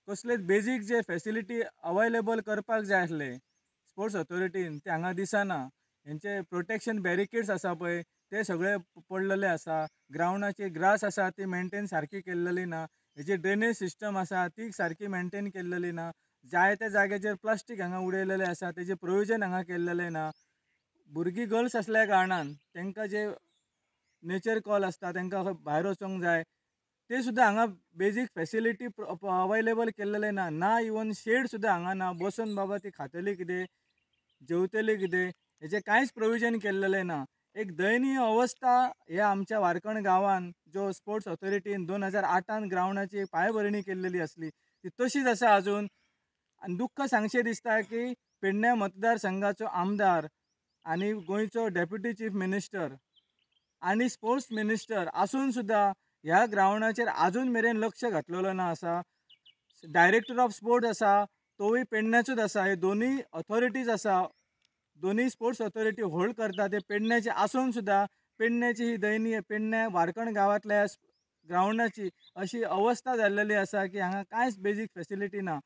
कसलेच बेजीक जे facility available करपाक जाय आसले स्पोर्ट्स ऑथॉरिटीन ते हांगा दिसना. हेंचे प्रोटेक्शन बॅरिकेड्स आसा पळय ते सगळे पडलेले आसा. ग्रावंडाची ग्रास आसा ती मेंटेन सारकी केल्लेली ना. हेची ड्रेनेज सिस्टम आसा ती सारकी मेंटेन केल्लेली ना. जाय त्या जाग्याचेर प्लास्टीक हांगा उडयलेले आसा तेजे प्रोविजन हांगा केल्लेले ना. भुरगीं गर्ल्स असल्या कारणान तांकां जे नेचर कॉल आसता तांकां भायर वचोंक जाय ते सुद्दां हांगा बेजीक फॅसिलिटी अवेलेबल केल्लेले ना. ना इवन शेड सुद्दां हांगा ना. बसून बाबा ती खातली कितें जेवतली कितें हेजें कांयच प्रोविजन केल्लेलें ना. एक दयनीय अवस्था ह्या आमच्या वारकण गांवांत जो स्पोर्ट्स ऑथॉरिटीन 2008 ग्रावंडाची पांयभरणी केल्लेली आसली ती तशीच आसा अजून. आनी दुख्ख सांगचें दिसता की पेडण्या मतदारसंघाचो आमदार आनी गोंयचो डेप्युटी चीफ मिनिस्टर आनी स्पोर्ट्स मिनिस्टर आसून सुद्दां ह्या ग्रावंडाचेर आजून मेरेन लक्ष घातलेलो ना आसा. डायरेक्टर ऑफ स्पोर्ट्स आसा तोवूय पेडण्याचोच आसा. हे दोनूय ऑथॉरिटीज आसा दोनूय स्पोर्ट्स ऑथॉरिटी होल्ड करता ते पेडण्याचे आसून सुद्दां पेडण्याची ही दयनीय पेडण्या वारकण गांवांतल्या ग्रावंडाची अशी अवस्था जाल्लेली आसा की हांगा कांयच बेजीक फॅसिलिटी ना.